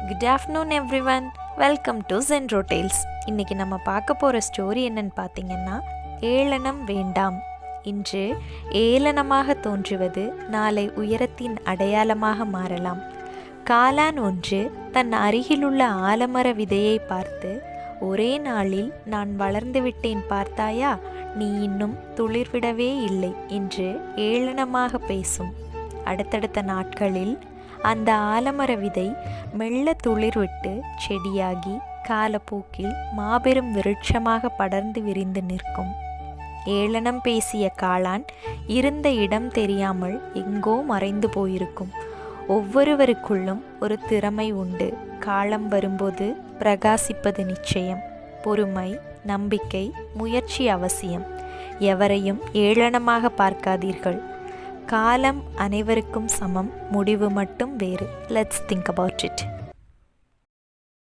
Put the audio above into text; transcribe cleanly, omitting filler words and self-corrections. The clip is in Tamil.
Good afternoon everyone, welcome to Genro Tales. இன்றைக்கி நம்ம பார்க்க போகிற ஸ்டோரி என்னன்னு பார்த்தீங்கன்னா, ஏளனம் வேண்டாம். இன்று ஏளனமாக தோன்றுவது நாளை உயரத்தின் அடையாளமாக மாறலாம். காளான் ஒன்று தன் அருகிலுள்ள ஆலமர விதையை பார்த்து, ஒரே நாளில் நான் வளர்ந்து விட்டேன் பார்த்தாயா, நீ இன்னும் துளிர்விடவே இல்லை என்று ஏளனமாக பேசும். அடுத்தடுத்த நாட்களில் அந்த ஆலமர விதை மெல்ல துளிர்விட்டு செடியாகி காலப்போக்கில் மாபெரும் விருட்சமாக படர்ந்து விரிந்து நிற்கும். ஏளனம் பேசிய காளான் இருந்த இடம் தெரியாமல் எங்கோ மறைந்து போயிருக்கும். ஒவ்வொருவருக்குள்ளும் ஒரு திறமை உண்டு. காலம் வரும்போது பிரகாசிப்பது நிச்சயம். பொறுமை, நம்பிக்கை, முயற்சி அவசியம். எவரையும் ஏளனமாக பார்க்காதீர்கள். காலம் அனைவருக்கும் சமம், முடிவு மட்டும் வேறு. Let's think about it.